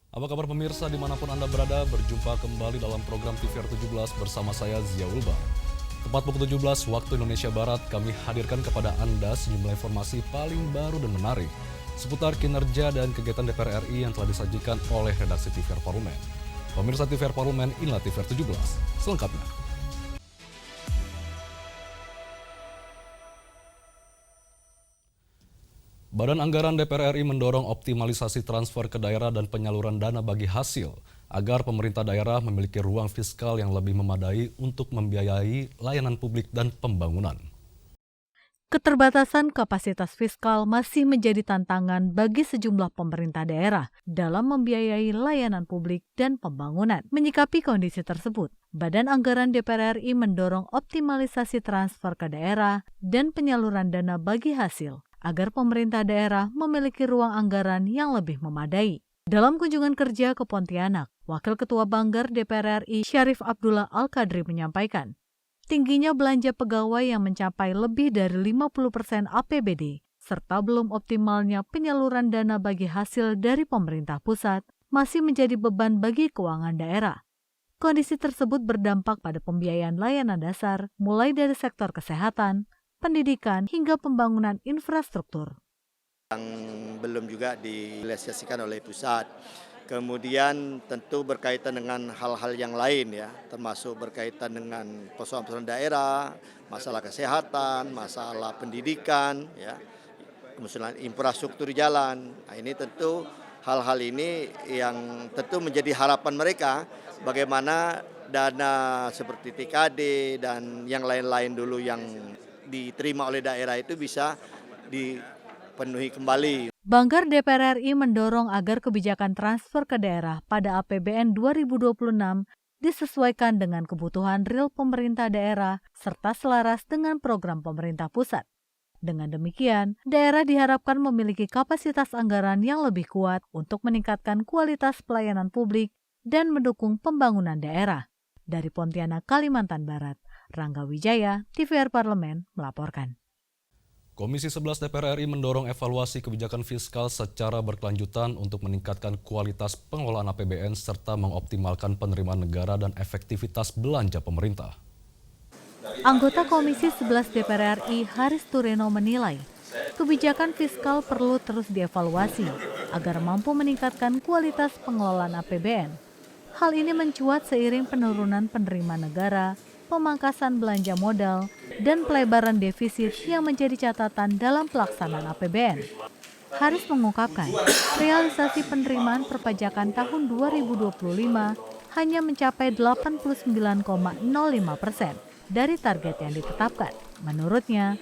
Apa kabar pemirsa dimanapun Anda berada, berjumpa kembali dalam program TVR 17 bersama saya Zia Ulbar. Tepat pukul 17 waktu Indonesia Barat, kami hadirkan kepada Anda sejumlah informasi paling baru dan menarik seputar kinerja dan kegiatan DPR RI yang telah disajikan oleh redaksi TVR Parlemen. Pemirsa TVR Parlemen, inilah TVR 17 selengkapnya. Badan Anggaran DPR RI mendorong optimalisasi transfer ke daerah dan penyaluran dana bagi hasil agar pemerintah daerah memiliki ruang fiskal yang lebih memadai untuk membiayai layanan publik dan pembangunan. Keterbatasan kapasitas fiskal masih menjadi tantangan bagi sejumlah pemerintah daerah dalam membiayai layanan publik dan pembangunan. Menyikapi kondisi tersebut, Badan Anggaran DPR RI mendorong optimalisasi transfer ke daerah dan penyaluran dana bagi hasil agar pemerintah daerah memiliki ruang anggaran yang lebih memadai. Dalam kunjungan kerja ke Pontianak, Wakil Ketua Banggar DPR RI Syarif Abdullah Al-Qadri menyampaikan, tingginya belanja pegawai yang mencapai lebih dari 50% APBD, serta belum optimalnya penyaluran dana bagi hasil dari pemerintah pusat masih menjadi beban bagi keuangan daerah. Kondisi tersebut berdampak pada pembiayaan layanan dasar, mulai dari sektor kesehatan, pendidikan, hingga pembangunan infrastruktur. Yang belum juga direalisasikan oleh pusat. Kemudian tentu berkaitan dengan hal-hal yang lain ya, termasuk berkaitan dengan persoalan daerah, masalah kesehatan, masalah pendidikan, ya, kemudian infrastruktur jalan. Nah, ini tentu hal-hal ini yang tentu menjadi harapan mereka bagaimana dana seperti TKD dan yang lain-lain dulu yang diterima oleh daerah itu bisa dipenuhi kembali. Banggar DPR RI mendorong agar kebijakan transfer ke daerah pada APBN 2026 disesuaikan dengan kebutuhan real pemerintah daerah serta selaras dengan program pemerintah pusat. Dengan demikian, daerah diharapkan memiliki kapasitas anggaran yang lebih kuat untuk meningkatkan kualitas pelayanan publik dan mendukung pembangunan daerah. Dari Pontianak, Kalimantan Barat, Rangga Wijaya, TVR Parlemen melaporkan. Komisi 11 DPR RI mendorong evaluasi kebijakan fiskal secara berkelanjutan untuk meningkatkan kualitas pengelolaan APBN serta mengoptimalkan penerimaan negara dan efektivitas belanja pemerintah. Anggota Komisi 11 DPR RI Haris Tureno menilai, kebijakan fiskal perlu terus dievaluasi agar mampu meningkatkan kualitas pengelolaan APBN. Hal ini mencuat seiring penurunan penerimaan negara, pemangkasan belanja modal, dan pelebaran defisit yang menjadi catatan dalam pelaksanaan APBN. Haris mengungkapkan, realisasi penerimaan perpajakan tahun 2025 hanya mencapai 89,05% dari target yang ditetapkan. Menurutnya,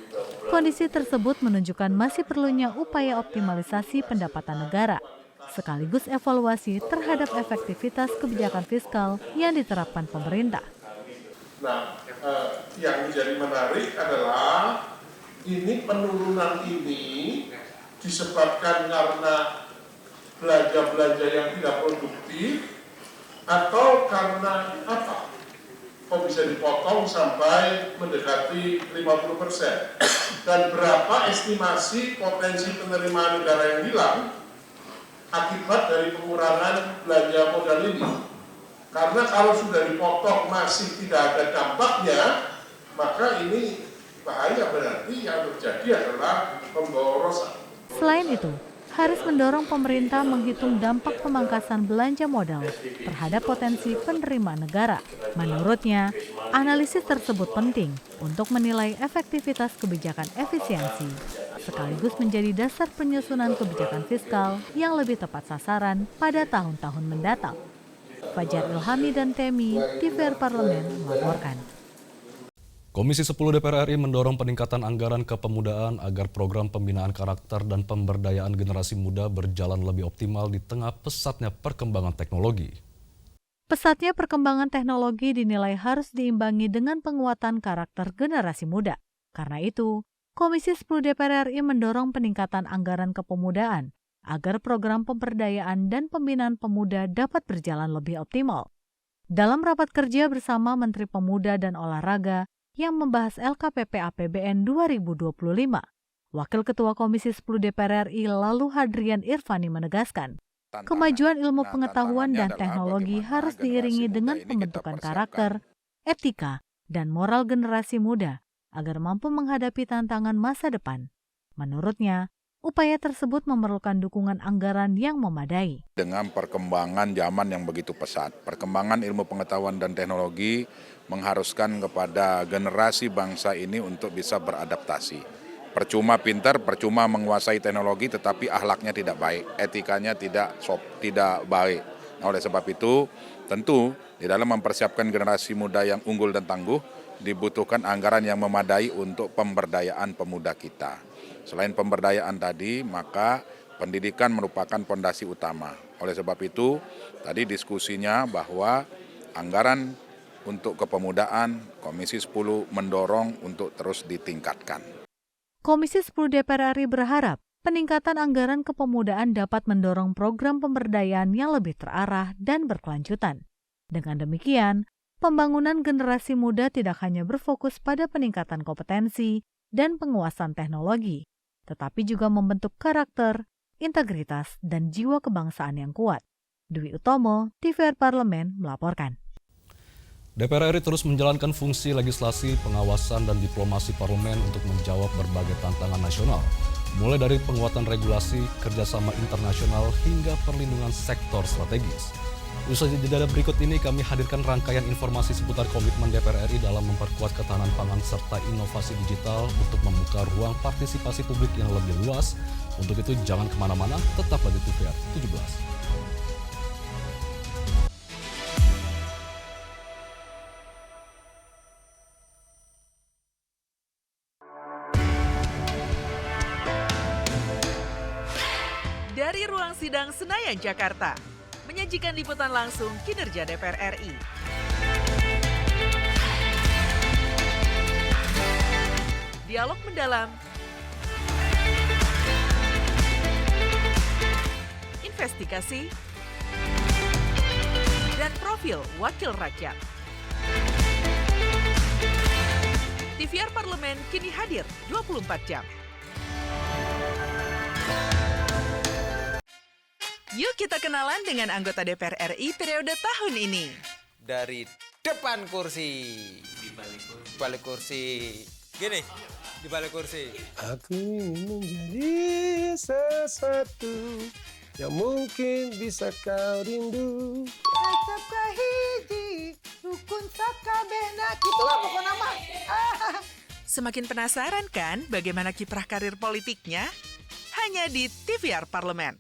kondisi tersebut menunjukkan masih perlunya upaya optimalisasi pendapatan negara, sekaligus evaluasi terhadap efektivitas kebijakan fiskal yang diterapkan pemerintah. Nah, yang menjadi menarik adalah penurunan ini disebabkan karena belanja-belanja yang tidak produktif atau karena apa? Kok bisa dipotong sampai mendekati 50%? Dan berapa estimasi potensi penerimaan negara yang hilang akibat dari pengurangan belanja modal ini? Karena kalau sudah dipotong masih tidak ada dampaknya, maka ini bahaya, berarti yang terjadi adalah pemborosan. Selain itu, Haris mendorong pemerintah menghitung dampak pemangkasan belanja modal terhadap potensi penerimaan negara. Menurutnya, analisis tersebut penting untuk menilai efektivitas kebijakan efisiensi, sekaligus menjadi dasar penyusunan kebijakan fiskal yang lebih tepat sasaran pada tahun-tahun mendatang. Fajar Ilhami dan Temi, TVR Parlemen melaporkan. Komisi 10 DPR RI mendorong peningkatan anggaran kepemudaan agar program pembinaan karakter dan pemberdayaan generasi muda berjalan lebih optimal di tengah pesatnya perkembangan teknologi. Pesatnya perkembangan teknologi dinilai harus diimbangi dengan penguatan karakter generasi muda. Karena itu, Komisi 10 DPR RI mendorong peningkatan anggaran kepemudaan agar program pemberdayaan dan pembinaan pemuda dapat berjalan lebih optimal. Dalam rapat kerja bersama Menteri Pemuda dan Olahraga yang membahas LKPP APBN 2025, Wakil Ketua Komisi 10 DPR RI Lalu Hadrian Irvani menegaskan, Kemajuan ilmu Nah, pengetahuan tantangannya dan adalah teknologi bagaimana harus generasi diiringi muda dengan ini kita pembentukan persiapkan. karakter, etika, dan moral generasi muda agar mampu menghadapi tantangan masa depan. Menurutnya, upaya tersebut memerlukan dukungan anggaran yang memadai. Dengan perkembangan zaman yang begitu pesat, perkembangan ilmu pengetahuan dan teknologi mengharuskan kepada generasi bangsa ini untuk bisa beradaptasi. Percuma pintar, percuma menguasai teknologi, tetapi akhlaknya tidak baik, etikanya tidak baik. Nah, oleh sebab itu, tentu di dalam mempersiapkan generasi muda yang unggul dan tangguh, dibutuhkan anggaran yang memadai untuk pemberdayaan pemuda kita. Selain pemberdayaan tadi, maka pendidikan merupakan fondasi utama. Oleh sebab itu, tadi diskusinya bahwa anggaran untuk kepemudaan, Komisi 10 mendorong untuk terus ditingkatkan. Komisi 10 DPR RI berharap peningkatan anggaran kepemudaan dapat mendorong program pemberdayaan yang lebih terarah dan berkelanjutan. Dengan demikian, pembangunan generasi muda tidak hanya berfokus pada peningkatan kompetensi dan penguasaan teknologi, tetapi juga membentuk karakter, integritas, dan jiwa kebangsaan yang kuat. Dwi Utomo, TVR Parlemen, melaporkan. DPR RI terus menjalankan fungsi legislasi, pengawasan, dan diplomasi parlemen untuk menjawab berbagai tantangan nasional, mulai dari penguatan regulasi, kerjasama internasional, hingga perlindungan sektor strategis. Usai jeda berikut ini kami hadirkan rangkaian informasi seputar komitmen DPR RI dalam memperkuat ketahanan pangan serta inovasi digital untuk membuka ruang partisipasi publik yang lebih luas. Untuk itu jangan kemana-mana, tetaplah di TVR 17. Dari ruang sidang Senayan, Jakarta, menyajikan liputan langsung kinerja DPR RI. Dialog mendalam, investigasi, dan profil wakil rakyat. TVR Parlemen kini hadir 24 jam. Yuk kita kenalan dengan anggota DPR RI periode tahun ini. Dari depan kursi, di balik kursi, gini, di balik kursi. Aku ingin menjadi sesuatu yang mungkin bisa kau rindu. Acap kahiji, rukun sakabehna, gitulah pokok nama. Semakin penasaran kan bagaimana kiprah karir politiknya? Hanya di TVR Parlemen.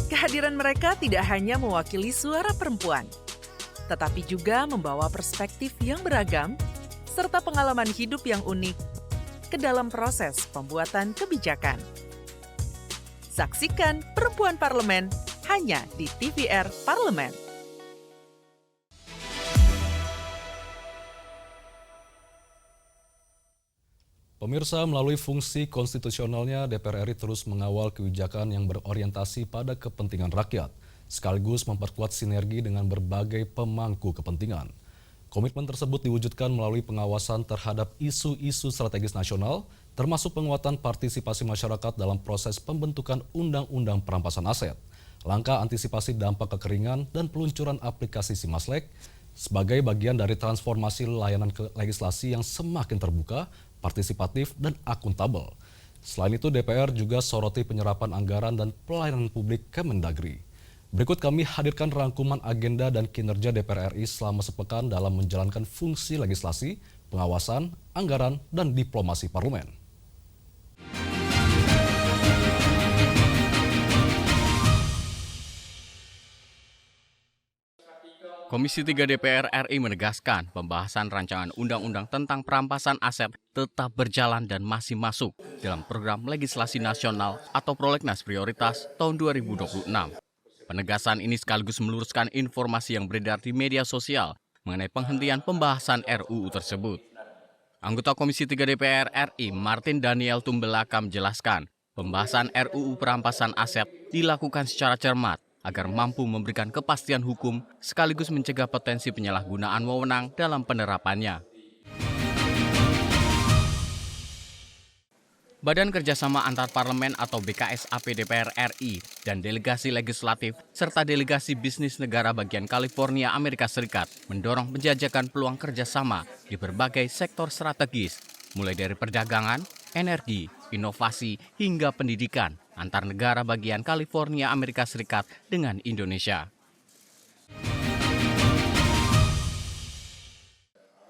Kehadiran mereka tidak hanya mewakili suara perempuan, tetapi juga membawa perspektif yang beragam serta pengalaman hidup yang unik ke dalam proses pembuatan kebijakan. Saksikan Perempuan Parlemen hanya di TVR Parlemen. Pemirsa, melalui fungsi konstitusionalnya, DPR RI terus mengawal kebijakan yang berorientasi pada kepentingan rakyat, sekaligus memperkuat sinergi dengan berbagai pemangku kepentingan. Komitmen tersebut diwujudkan melalui pengawasan terhadap isu-isu strategis nasional, termasuk penguatan partisipasi masyarakat dalam proses pembentukan Undang-Undang Perampasan Aset, langkah antisipasi dampak kekeringan, dan peluncuran aplikasi Simaslek sebagai bagian dari transformasi layanan legislasi yang semakin terbuka, partisipatif, dan akuntabel. Selain itu, DPR juga soroti penyerapan anggaran dan pelayanan publik Kemendagri. Berikut kami hadirkan rangkuman agenda dan kinerja DPR RI selama sepekan dalam menjalankan fungsi legislasi, pengawasan, anggaran, dan diplomasi parlemen. Komisi 3 DPR RI menegaskan pembahasan rancangan undang-undang tentang perampasan aset tetap berjalan dan masih masuk dalam program legislasi nasional atau prolegnas prioritas tahun 2026. Penegasan ini sekaligus meluruskan informasi yang beredar di media sosial mengenai penghentian pembahasan RUU tersebut. Anggota Komisi 3 DPR RI Martin Daniel Tumbelaka menjelaskan, pembahasan RUU perampasan aset dilakukan secara cermat agar mampu memberikan kepastian hukum sekaligus mencegah potensi penyalahgunaan wewenang dalam penerapannya. Badan Kerjasama Antar Parlemen atau BKSAP DPR RI dan delegasi legislatif serta delegasi bisnis negara bagian California, Amerika Serikat mendorong penjajakan peluang kerjasama di berbagai sektor strategis, mulai dari perdagangan, energi, inovasi, hingga pendidikan antar negara bagian California, Amerika Serikat dengan Indonesia.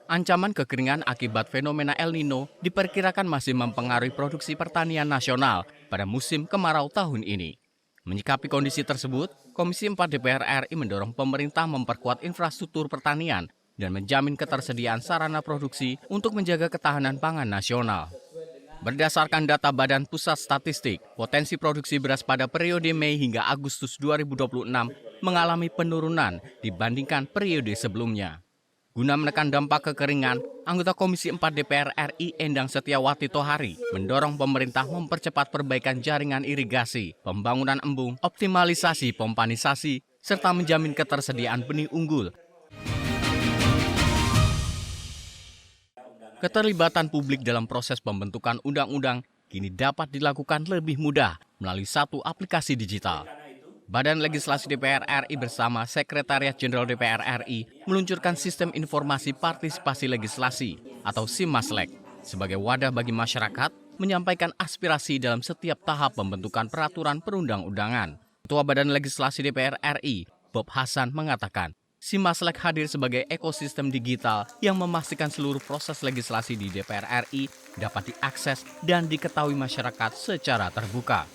Ancaman kekeringan akibat fenomena El Nino diperkirakan masih mempengaruhi produksi pertanian nasional pada musim kemarau tahun ini. Menyikapi kondisi tersebut, Komisi 4 DPR RI mendorong pemerintah memperkuat infrastruktur pertanian dan menjamin ketersediaan sarana produksi untuk menjaga ketahanan pangan nasional. Berdasarkan data Badan Pusat Statistik, potensi produksi beras pada periode Mei hingga Agustus 2026 mengalami penurunan dibandingkan periode sebelumnya. Guna menekan dampak kekeringan, anggota Komisi 4 DPR RI Endang Setiawati Tohari mendorong pemerintah mempercepat perbaikan jaringan irigasi, pembangunan embung, optimalisasi pompanisasi, serta menjamin ketersediaan benih unggul. Keterlibatan publik dalam proses pembentukan undang-undang kini dapat dilakukan lebih mudah melalui satu aplikasi digital. Badan Legislasi DPR RI bersama Sekretariat Jenderal DPR RI meluncurkan Sistem Informasi Partisipasi Legislasi atau SIMASLEG sebagai wadah bagi masyarakat menyampaikan aspirasi dalam setiap tahap pembentukan peraturan perundang-undangan. Ketua Badan Legislasi DPR RI, Bob Hasan, mengatakan, SIMASLEG hadir sebagai ekosistem digital yang memastikan seluruh proses legislasi di DPR RI dapat diakses dan diketahui masyarakat secara terbuka.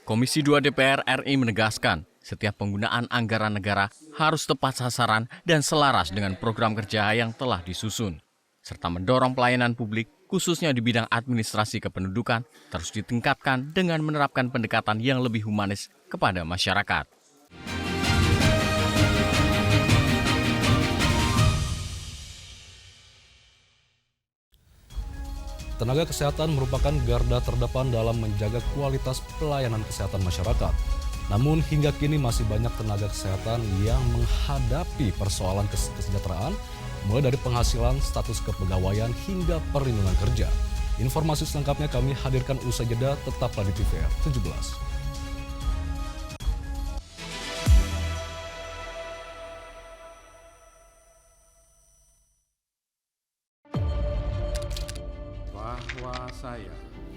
Komisi 2 DPR RI menegaskan, setiap penggunaan anggaran negara harus tepat sasaran dan selaras dengan program kerja yang telah disusun, serta mendorong pelayanan publik, khususnya di bidang administrasi kependudukan, terus ditingkatkan dengan menerapkan pendekatan yang lebih humanis kepada masyarakat. Tenaga kesehatan merupakan garda terdepan dalam menjaga kualitas pelayanan kesehatan masyarakat. Namun hingga kini masih banyak tenaga kesehatan yang menghadapi persoalan kesejahteraan, mulai dari penghasilan, status kepegawaian, hingga perlindungan kerja. Informasi selengkapnya kami hadirkan usai jeda, tetaplah di TVR 17.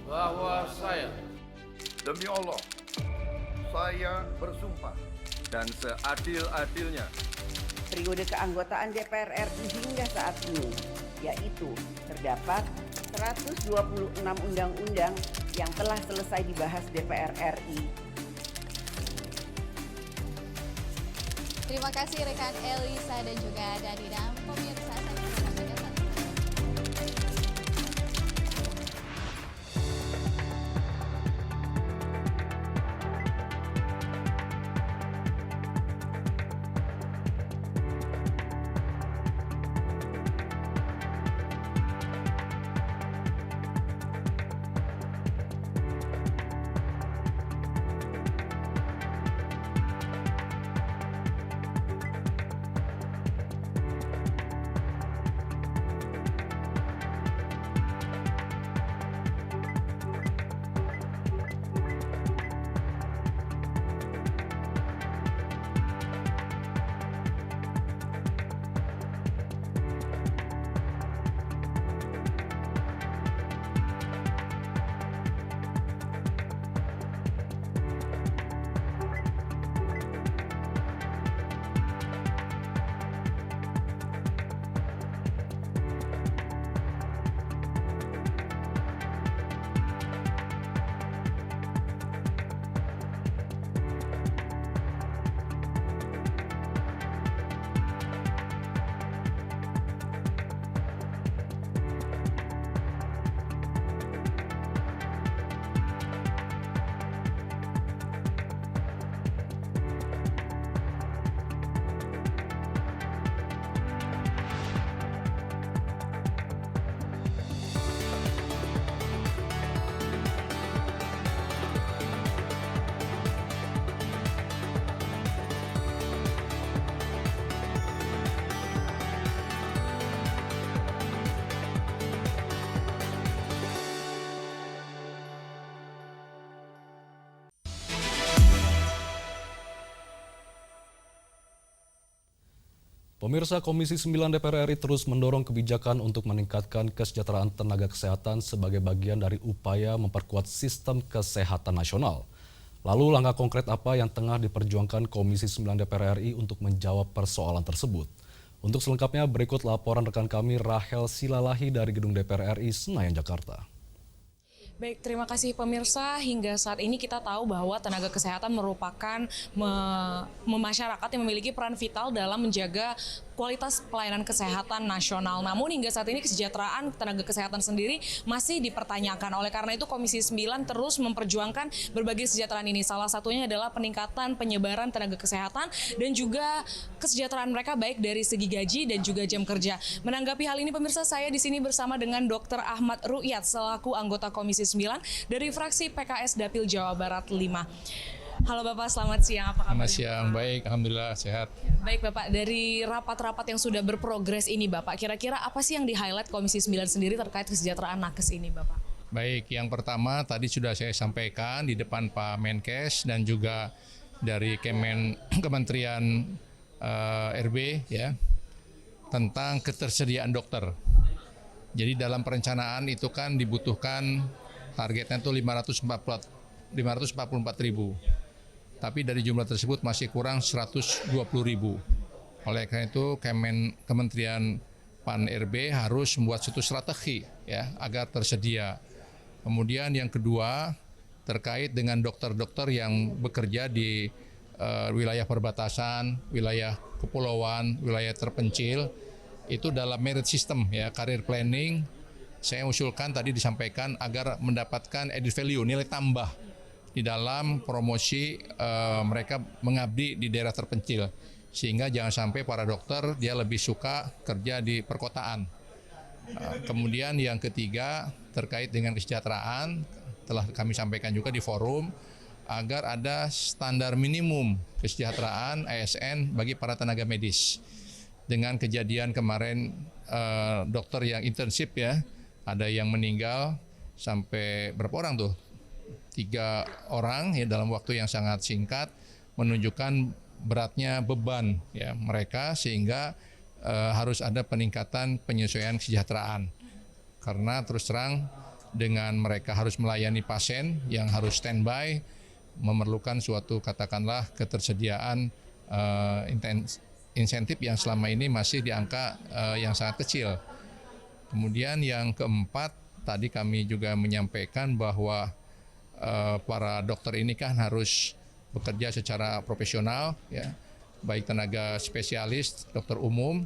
Bahwa saya demi Allah saya bersumpah dan seadil-adilnya periode keanggotaan DPR RI hingga saat ini, yaitu terdapat 126 undang-undang yang telah selesai dibahas DPR RI. Terima kasih rekan Elisa dan juga Danida. Pemirsa, Pemirsa, Komisi 9 DPR RI terus mendorong kebijakan untuk meningkatkan kesejahteraan tenaga kesehatan sebagai bagian dari upaya memperkuat sistem kesehatan nasional. Lalu langkah konkret apa yang tengah diperjuangkan Komisi 9 DPR RI untuk menjawab persoalan tersebut? Untuk selengkapnya berikut laporan rekan kami Rahel Silalahi dari Gedung DPR RI Senayan, Jakarta. Baik, terima kasih pemirsa. Hingga saat ini kita tahu bahwa tenaga kesehatan merupakan masyarakat yang memiliki peran vital dalam menjaga kualitas pelayanan kesehatan nasional. Namun hingga saat ini kesejahteraan tenaga kesehatan sendiri masih dipertanyakan. Oleh karena itu Komisi 9 terus memperjuangkan berbagai kesejahteraan ini. Salah satunya adalah peningkatan penyebaran tenaga kesehatan dan juga kesejahteraan mereka baik dari segi gaji dan juga jam kerja. Menanggapi hal ini pemirsa, saya di sini bersama dengan Dr. Ahmad Ru'yat selaku anggota Komisi 9 dari fraksi PKS Dapil Jawa Barat 5. Halo Bapak, selamat siang. Apa kabar? Selamat siang, baik, alhamdulillah sehat. Baik Bapak, dari rapat-rapat yang sudah berprogres ini Bapak, kira-kira apa sih yang di-highlight Komisi 9 sendiri terkait kesejahteraan nakes ini Bapak? Baik, yang pertama tadi sudah saya sampaikan di depan Pak Menkes dan juga dari Kementerian RB ya, tentang ketersediaan dokter. Jadi dalam perencanaan itu kan dibutuhkan targetnya itu 544.000. Tapi dari jumlah tersebut masih kurang 120.000. Oleh karena itu Kementerian Pan-RB harus membuat suatu strategi ya agar tersedia. Kemudian yang kedua terkait dengan dokter-dokter yang bekerja di wilayah perbatasan, wilayah kepulauan, wilayah terpencil, itu dalam merit system ya, career planning, saya usulkan tadi disampaikan agar mendapatkan added value, nilai tambah di dalam promosi mereka mengabdi di daerah terpencil, sehingga jangan sampai para dokter dia lebih suka kerja di perkotaan. Kemudian yang ketiga terkait dengan kesejahteraan, telah kami sampaikan juga di forum agar ada standar minimum kesejahteraan ASN bagi para tenaga medis. Dengan kejadian kemarin dokter yang internship ya, ada yang meninggal sampai berapa orang tuh? 3 orang ya dalam waktu yang sangat singkat, menunjukkan beratnya beban ya mereka, sehingga harus ada peningkatan penyesuaian kesejahteraan. Karena terus terang dengan mereka harus melayani pasien yang harus standby, memerlukan suatu katakanlah ketersediaan insentif yang selama ini masih di angka yang sangat kecil. Kemudian yang keempat, tadi kami juga menyampaikan bahwa para dokter ini kan harus bekerja secara profesional, ya, baik tenaga spesialis, dokter umum,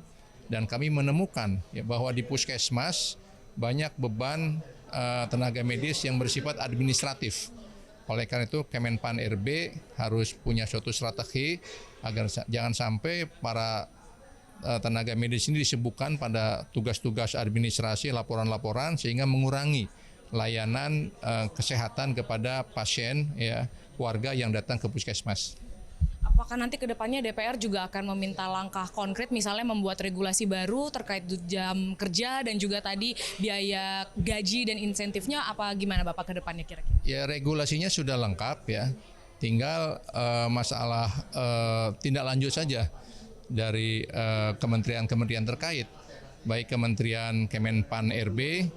dan kami menemukan ya, bahwa di puskesmas banyak beban tenaga medis yang bersifat administratif. Oleh karena itu Kemenpan RB harus punya suatu strategi agar jangan sampai para tenaga medis ini disibukkan pada tugas-tugas administrasi, laporan-laporan, sehingga mengurangi layanan kesehatan kepada pasien ya, warga yang datang ke puskesmas. Apakah nanti ke depannya DPR juga akan meminta langkah konkret, misalnya membuat regulasi baru terkait jam kerja dan juga tadi biaya gaji dan insentifnya, apa gimana Bapak ke depannya kira-kira? Ya, regulasinya sudah lengkap ya, tinggal masalah tindak lanjut saja dari kementerian-kementerian terkait, baik Kementerian Kemenpan RB,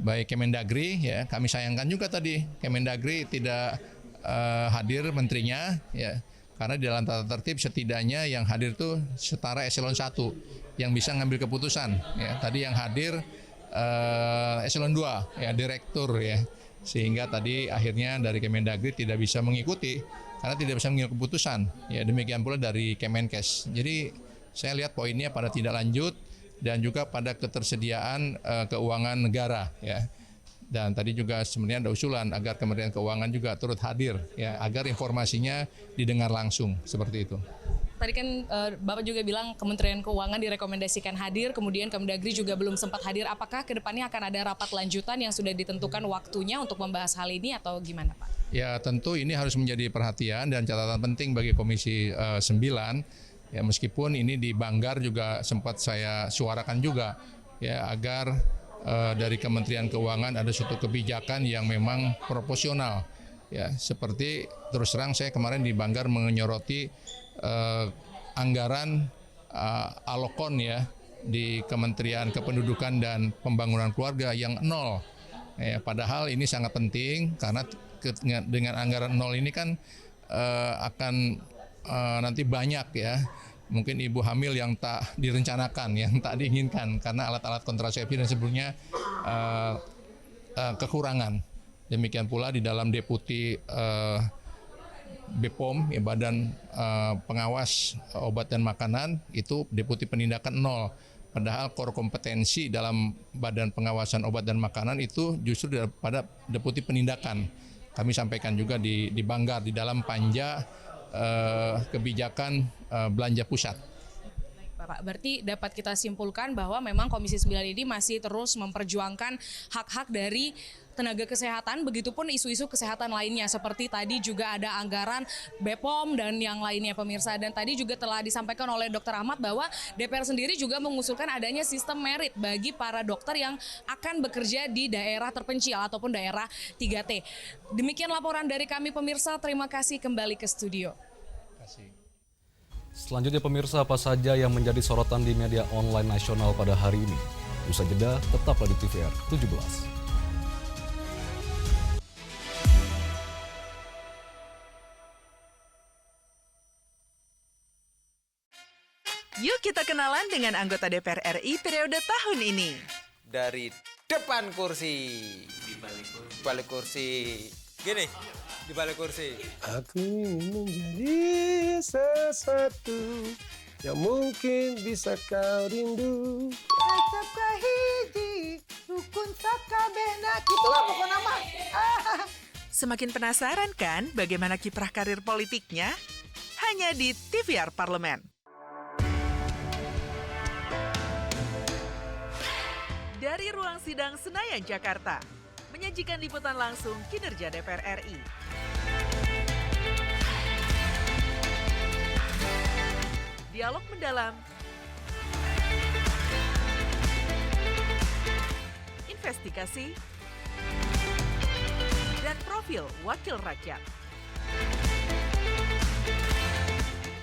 baik Kemendagri ya. Kami sayangkan juga tadi Kemendagri tidak hadir menterinya ya, karena di dalam tata tertib setidaknya yang hadir itu setara eselon 1 yang bisa ngambil keputusan ya. Tadi yang hadir eselon 2 ya, direktur ya, sehingga tadi akhirnya dari Kemendagri tidak bisa mengikuti karena tidak bisa mengambil keputusan ya. Demikian pula dari Kemenkes. Jadi saya lihat poinnya pada tindak lanjut dan juga pada ketersediaan keuangan negara ya. Dan tadi juga sebenarnya ada usulan agar Kementerian Keuangan juga turut hadir ya, agar informasinya didengar langsung seperti itu. Tadi kan Bapak juga bilang Kementerian Keuangan direkomendasikan hadir, kemudian Kemendagri juga belum sempat hadir. Apakah ke depannya akan ada rapat lanjutan yang sudah ditentukan waktunya untuk membahas hal ini atau gimana Pak? Ya, tentu ini harus menjadi perhatian dan catatan penting bagi Komisi 9. Ya, meskipun ini di Banggar juga sempat saya suarakan juga ya, agar dari Kementerian Keuangan ada suatu kebijakan yang memang proporsional ya, seperti terus terang saya kemarin di Banggar menyoroti anggaran alokon ya di Kementerian Kependudukan dan Pembangunan Keluarga yang 0. Padahal ini sangat penting karena dengan anggaran 0 ini kan akan nanti banyak ya mungkin ibu hamil yang tak direncanakan, yang tak diinginkan karena alat-alat kontrasepsi dan sebelumnya kekurangan. Demikian pula di dalam deputi BPOM, ya, Badan Pengawas Obat dan Makanan, itu deputi penindakan 0. Padahal core kompetensi dalam Badan Pengawasan Obat dan Makanan itu justru pada deputi penindakan. Kami sampaikan juga di Banggar di dalam panja kebijakan belanja pusat. Bapak, berarti dapat kita simpulkan bahwa memang Komisi 9 ini masih terus memperjuangkan hak-hak dari tenaga kesehatan, begitupun isu-isu kesehatan lainnya seperti tadi juga ada anggaran BPOM dan yang lainnya pemirsa. Dan tadi juga telah disampaikan oleh Dr. Ahmad bahwa DPR sendiri juga mengusulkan adanya sistem merit bagi para dokter yang akan bekerja di daerah terpencil ataupun daerah 3T. Demikian laporan dari kami pemirsa, terima kasih, kembali ke studio. Selanjutnya pemirsa, apa saja yang menjadi sorotan di media online nasional pada hari ini? Usai jeda, tetaplah di TVR 17. Yuk kita kenalan dengan anggota DPR RI periode tahun ini. Dari depan kursi, di balik kursi. Gini, di balik kursi. Aku ingin menjadi sesuatu yang mungkin bisa kau rindu. Acap kahiji, rukun sakabehna. Gitulah pokoknya mah. Semakin penasaran kan bagaimana kiprah karir politiknya? Hanya di TVR Parlemen. Dari ruang sidang Senayan, Jakarta, menyajikan liputan langsung kinerja DPR RI. Dialog mendalam, investigasi, dan profil wakil rakyat.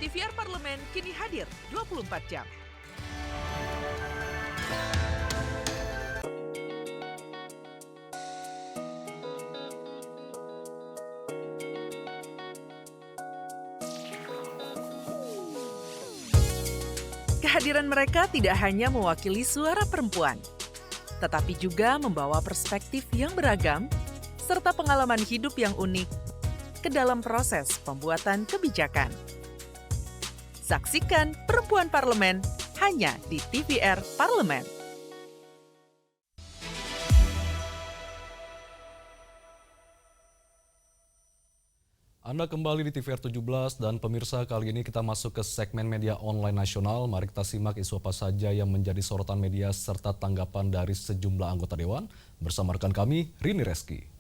TVR Parlemen kini hadir 24 jam. Kehadiran mereka tidak hanya mewakili suara perempuan, tetapi juga membawa perspektif yang beragam serta pengalaman hidup yang unik ke dalam proses pembuatan kebijakan. Saksikan Perempuan Parlemen hanya di TVR Parlemen. Anda kembali di TVR 17 dan pemirsa, kali ini kita masuk ke segmen media online nasional. Mari kita simak isu apa saja yang menjadi sorotan media serta tanggapan dari sejumlah anggota Dewan. Bersama rekan kami, Rini Reski.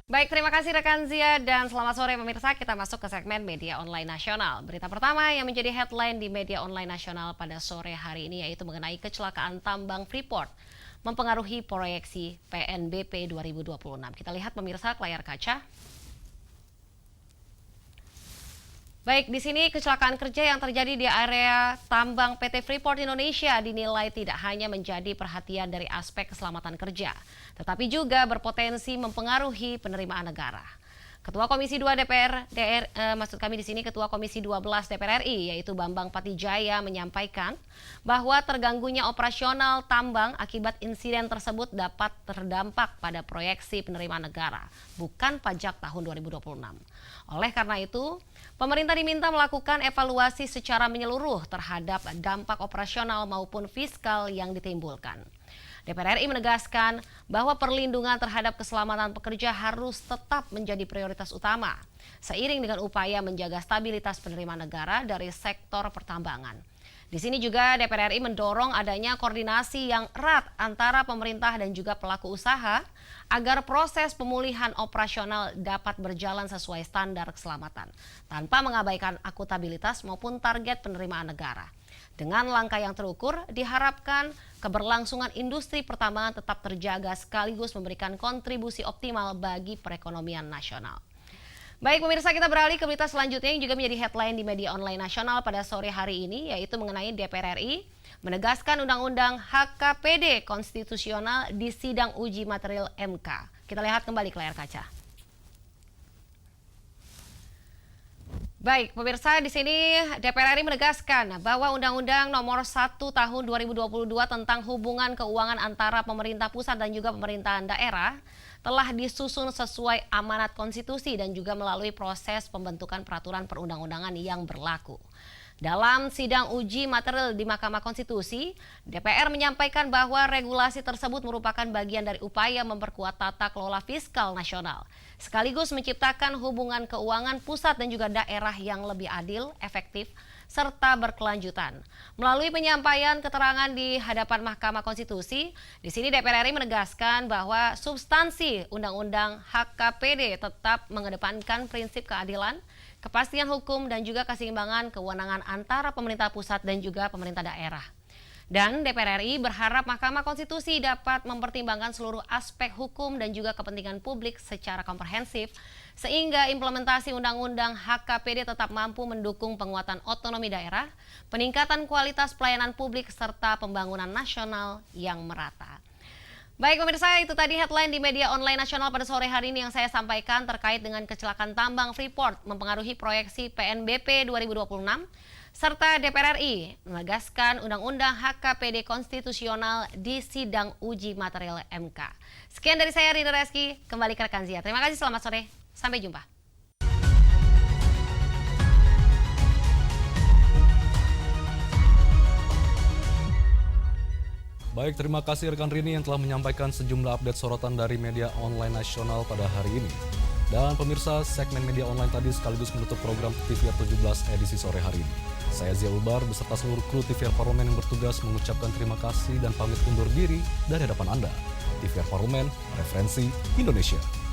Baik, terima kasih rekan Zia dan selamat sore pemirsa. Kita masuk ke segmen media online nasional. Berita pertama yang menjadi headline di media online nasional pada sore hari ini yaitu mengenai kecelakaan tambang Freeport mempengaruhi proyeksi PNBP 2026. Kita lihat pemirsa ke layar kaca. Baik, di sini kecelakaan kerja yang terjadi di area tambang PT Freeport Indonesia dinilai tidak hanya menjadi perhatian dari aspek keselamatan kerja, tetapi juga berpotensi mempengaruhi penerimaan negara. Ketua Komisi 2 maksud kami di sini Ketua Komisi 12 DPR RI yaitu Bambang Patijaya menyampaikan bahwa terganggunya operasional tambang akibat insiden tersebut dapat terdampak pada proyeksi penerimaan negara, bukan pajak tahun 2026. Oleh karena itu, pemerintah diminta melakukan evaluasi secara menyeluruh terhadap dampak operasional maupun fiskal yang ditimbulkan. DPR RI menegaskan bahwa perlindungan terhadap keselamatan pekerja harus tetap menjadi prioritas utama, seiring dengan upaya menjaga stabilitas penerimaan negara dari sektor pertambangan. Di sini juga DPR RI mendorong adanya koordinasi yang erat antara pemerintah dan juga pelaku usaha agar proses pemulihan operasional dapat berjalan sesuai standar keselamatan, tanpa mengabaikan akuntabilitas maupun target penerimaan negara. Dengan langkah yang terukur, diharapkan keberlangsungan industri pertambangan tetap terjaga sekaligus memberikan kontribusi optimal bagi perekonomian nasional. Baik pemirsa, kita beralih ke berita selanjutnya yang juga menjadi headline di media online nasional pada sore hari ini, yaitu mengenai DPR RI menegaskan Undang-Undang HKPD konstitusional di sidang uji material MK. Kita lihat kembali ke layar kaca. Baik, pemirsa, di sini DPR RI menegaskan bahwa Undang-Undang Nomor 1 Tahun 2022 tentang hubungan keuangan antara pemerintah pusat dan juga pemerintahan daerah telah disusun sesuai amanat konstitusi dan juga melalui proses pembentukan peraturan perundang-undangan yang berlaku. Dalam sidang uji material di Mahkamah Konstitusi, DPR menyampaikan bahwa regulasi tersebut merupakan bagian dari upaya memperkuat tata kelola fiskal nasional, sekaligus menciptakan hubungan keuangan pusat dan juga daerah yang lebih adil, efektif, serta berkelanjutan. Melalui penyampaian keterangan di hadapan Mahkamah Konstitusi, di sini DPR RI menegaskan bahwa substansi Undang-Undang HKPD tetap mengedepankan prinsip keadilan, kepastian hukum, dan juga keseimbangan kewenangan antara pemerintah pusat dan juga pemerintah daerah. Dan DPR RI berharap Mahkamah Konstitusi dapat mempertimbangkan seluruh aspek hukum dan juga kepentingan publik secara komprehensif, sehingga implementasi Undang-Undang HKPD tetap mampu mendukung penguatan otonomi daerah, peningkatan kualitas pelayanan publik, serta pembangunan nasional yang merata. Baik pemirsa, itu tadi headline di media online nasional pada sore hari ini yang saya sampaikan terkait dengan kecelakaan tambang Freeport mempengaruhi proyeksi PNBP 2026, serta DPR RI menegaskan Undang-Undang HKPD konstitusional di sidang uji material MK. Sekian dari saya, Rina Reski, kembali ke rekan Zia. Terima kasih, selamat sore, sampai jumpa. Baik, terima kasih rekan Rini yang telah menyampaikan sejumlah update sorotan dari media online nasional pada hari ini. Dan pemirsa, segmen media online tadi sekaligus menutup program TVR 17 edisi sore hari ini. Saya Zia Ulbar beserta seluruh kru TVR Parlemen yang bertugas mengucapkan terima kasih dan pamit undur diri dari hadapan Anda. TVR Parlemen, referensi Indonesia.